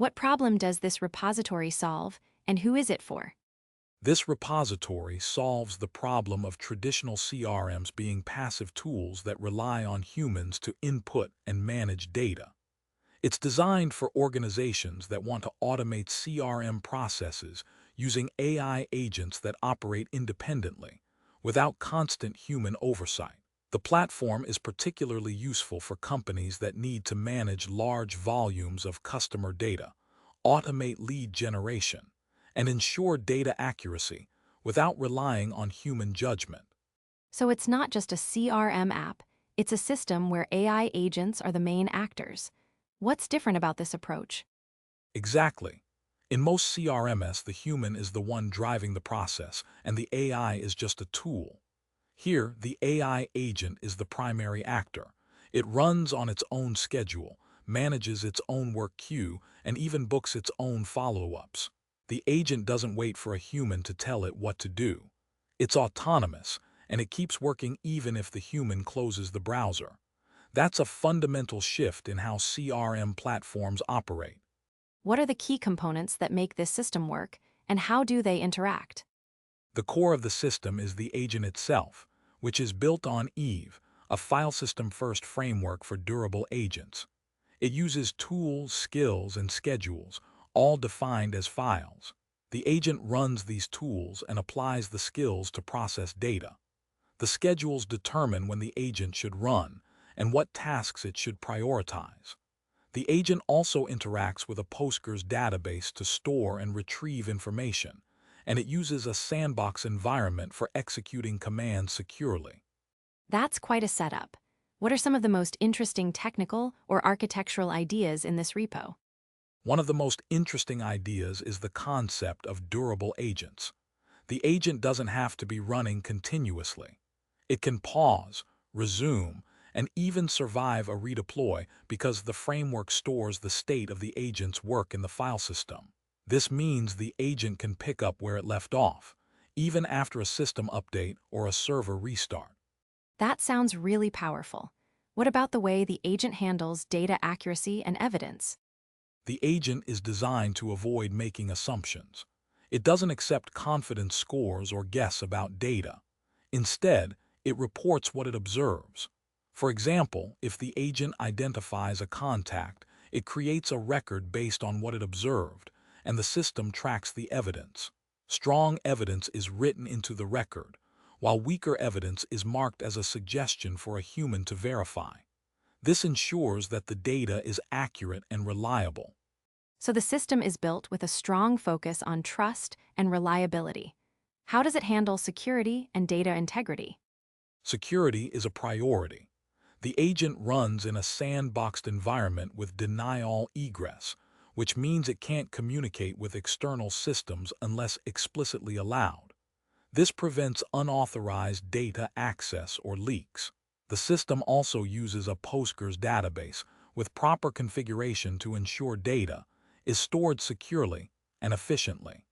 What problem does this repository solve, and who is it for? This repository solves the problem of traditional CRMs being passive tools that rely on humans to input and manage data. It's designed for organizations that want to automate CRM processes using AI agents that operate independently, without constant human oversight. The platform is particularly useful for companies that need to manage large volumes of customer data, automate lead generation, and ensure data accuracy without relying on human judgment. So it's not just a CRM app, it's a system where AI agents are the main actors. What's different about this approach? Exactly. In most CRMs, the human is the one driving the process, and the AI is just a tool. Here, the AI agent is the primary actor. It runs on its own schedule, manages its own work queue, and even books its own follow-ups. The agent doesn't wait for a human to tell it what to do. It's autonomous, and it keeps working even if the human closes the browser. That's a fundamental shift in how CRM platforms operate. What are the key components that make this system work, and how do they interact? The core of the system is the agent itself, which is built on Eve, a file system-first framework for durable agents. It uses tools, skills, and schedules, all defined as files. The agent runs these tools and applies the skills to process data. The schedules determine when the agent should run and what tasks it should prioritize. The agent also interacts with a Postgres database to store and retrieve information, and it uses a sandbox environment for executing commands securely. That's quite a setup. What are some of the most interesting technical or architectural ideas in this repo? One of the most interesting ideas is the concept of durable agents. The agent doesn't have to be running continuously. It can pause, resume, and even survive a redeploy because the framework stores the state of the agent's work in the file system. This means the agent can pick up where it left off, even after a system update or a server restart. That sounds really powerful. What about the way the agent handles data accuracy and evidence? The agent is designed to avoid making assumptions. It doesn't accept confidence scores or guess about data. Instead, it reports what it observes. For example, if the agent identifies a contact, it creates a record based on what it observed, and the system tracks the evidence. Strong evidence is written into the record, while weaker evidence is marked as a suggestion for a human to verify. This ensures that the data is accurate and reliable. So the system is built with a strong focus on trust and reliability. How does it handle security and data integrity? Security is a priority. The agent runs in a sandboxed environment with deny-all egress, which means it can't communicate with external systems unless explicitly allowed. This prevents unauthorized data access or leaks. The system also uses a Postgres database with proper configuration to ensure data is stored securely and efficiently.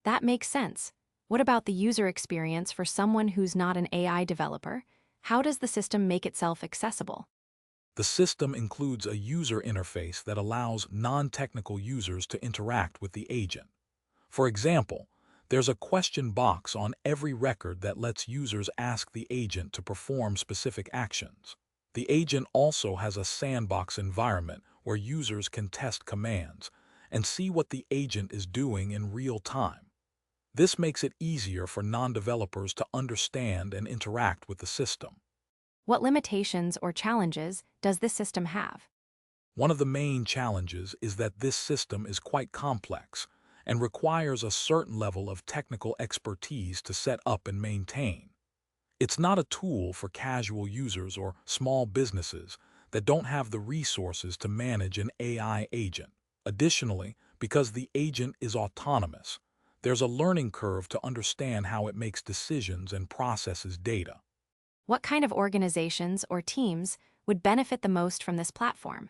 That makes sense. What about the user experience for someone who's not an AI developer? How does the system make itself accessible? The system includes a user interface that allows non-technical users to interact with the agent. For example, there's a question box on every record that lets users ask the agent to perform specific actions. The agent also has a sandbox environment where users can test commands and see what the agent is doing in real time. This makes it easier for non-developers to understand and interact with the system. What limitations or challenges does this system have? One of the main challenges is that this system is quite complex and requires a certain level of technical expertise to set up and maintain. It's not a tool for casual users or small businesses that don't have the resources to manage an AI agent. Additionally, because the agent is autonomous, there's a learning curve to understand how it makes decisions and processes data. What kind of organizations or teams would benefit the most from this platform?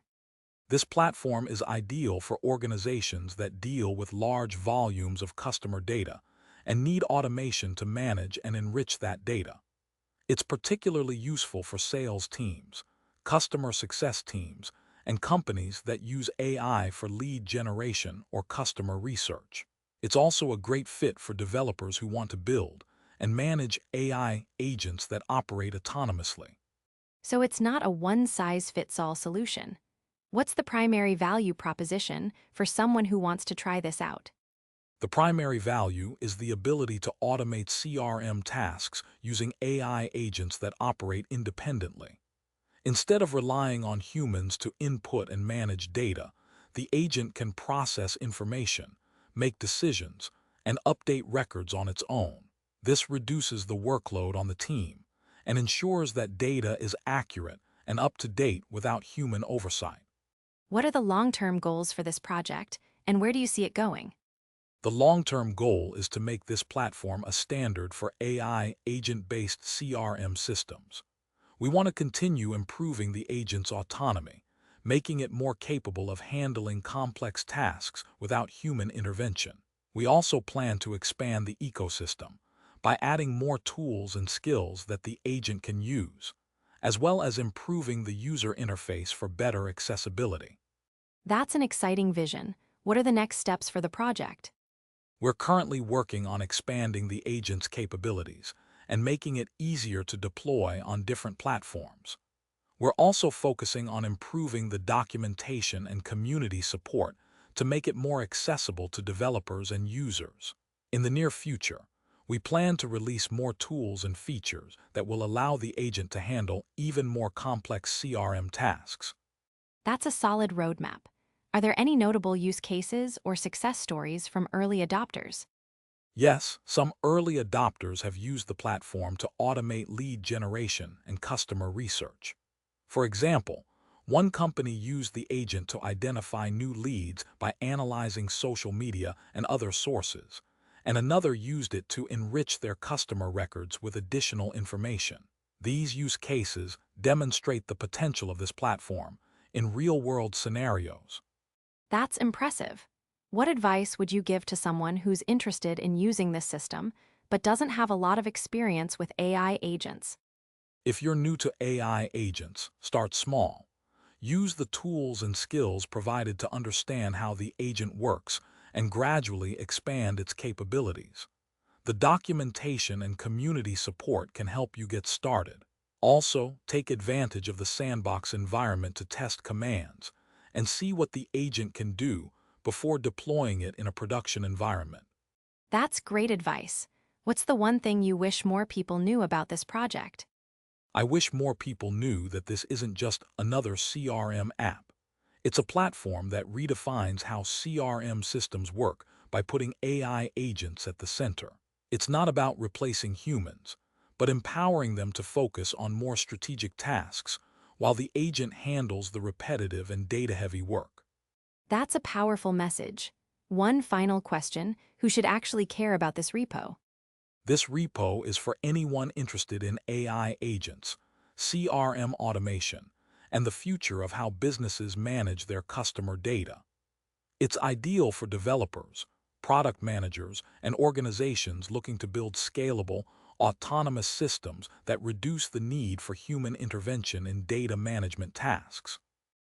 This platform is ideal for organizations that deal with large volumes of customer data and need automation to manage and enrich that data. It's particularly useful for sales teams, customer success teams, and companies that use AI for lead generation or customer research. It's also a great fit for developers who want to build and manage AI agents that operate autonomously. So it's not a one-size-fits-all solution. What's the primary value proposition for someone who wants to try this out? The primary value is the ability to automate CRM tasks using AI agents that operate independently. Instead of relying on humans to input and manage data, the agent can process information, make decisions, and update records on its own. This reduces the workload on the team and ensures that data is accurate and up to date without human oversight. What are the long-term goals for this project, and where do you see it going? The long-term goal is to make this platform a standard for AI agent-based CRM systems. We want to continue improving the agent's autonomy, making it more capable of handling complex tasks without human intervention. We also plan to expand the ecosystem by adding more tools and skills that the agent can use, as well as improving the user interface for better accessibility. That's an exciting vision. What are the next steps for the project? We're currently working on expanding the agent's capabilities and making it easier to deploy on different platforms. We're also focusing on improving the documentation and community support to make it more accessible to developers and users. In the near future, we plan to release more tools and features that will allow the agent to handle even more complex CRM tasks. That's a solid roadmap. Are there any notable use cases or success stories from early adopters? Yes, some early adopters have used the platform to automate lead generation and customer research. For example, one company used the agent to identify new leads by analyzing social media and other sources, and another used it to enrich their customer records with additional information. These use cases demonstrate the potential of this platform in real-world scenarios. That's impressive. What advice would you give to someone who's interested in using this system but doesn't have a lot of experience with AI agents? If you're new to AI agents, start small. Use the tools and skills provided to understand how the agent works and gradually expand its capabilities. The documentation and community support can help you get started. Also, take advantage of the sandbox environment to test commands and see what the agent can do before deploying it in a production environment. That's great advice. What's the one thing you wish more people knew about this project? I wish more people knew that this isn't just another CRM app. It's a platform that redefines how CRM systems work by putting AI agents at the center. It's not about replacing humans, but empowering them to focus on more strategic tasks while the agent handles the repetitive and data-heavy work. That's a powerful message. One final question: who should actually care about this repo? This repo is for anyone interested in AI agents, CRM automation, and the future of how businesses manage their customer data. It's ideal for developers, product managers, and organizations looking to build scalable, autonomous systems that reduce the need for human intervention in data management tasks.